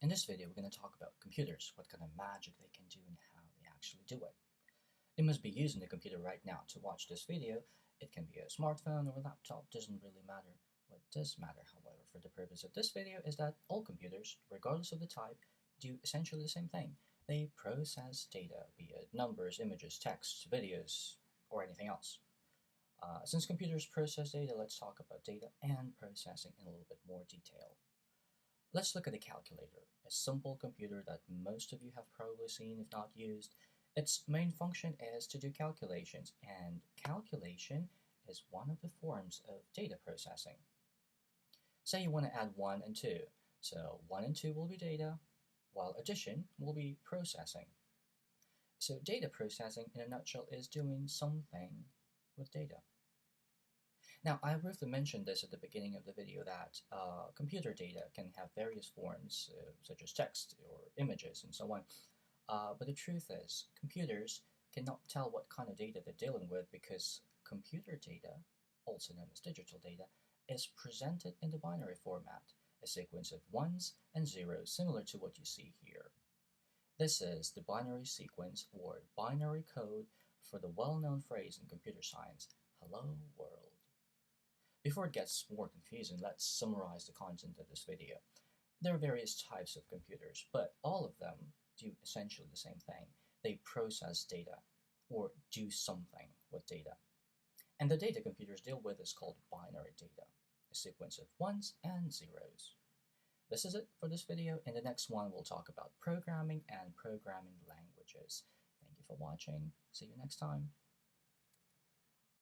In this video, we're going to talk about computers, what kind of magic they can do and how they actually do it. You must be using the computer right now to watch this video. It can be a smartphone or a laptop, doesn't really matter. What does matter, however, for the purpose of this video is that all computers, regardless of the type, do essentially the same thing. They process data, be it numbers, images, text, videos, or anything else. Since computers process data, let's talk about data and processing in a little bit more detail. Let's look at a calculator, a simple computer that most of you have probably seen if not used. Its main function is to do calculations, and calculation is one of the forms of data processing. Say you want to add 1 and 2, so 1 and 2 will be data, while addition will be processing. So data processing in a nutshell is doing something with data. Now, I briefly mentioned this at the beginning of the video that computer data can have various forms, such as text or images and so on. But the truth is, computers cannot tell what kind of data they're dealing with because computer data, also known as digital data, is presented in the binary format, a sequence of ones and zeros similar to what you see here. This is the binary sequence or binary code for the well-known phrase in computer science, hello world. Before it gets more confusing, let's summarize the content of this video. There are various types of computers, but all of them do essentially the same thing. They process data, or do something with data. And the data computers deal with is called binary data, a sequence of ones and zeros. This is it for this video. In the next one, we'll talk about programming and programming languages. Thank you for watching. See you next time.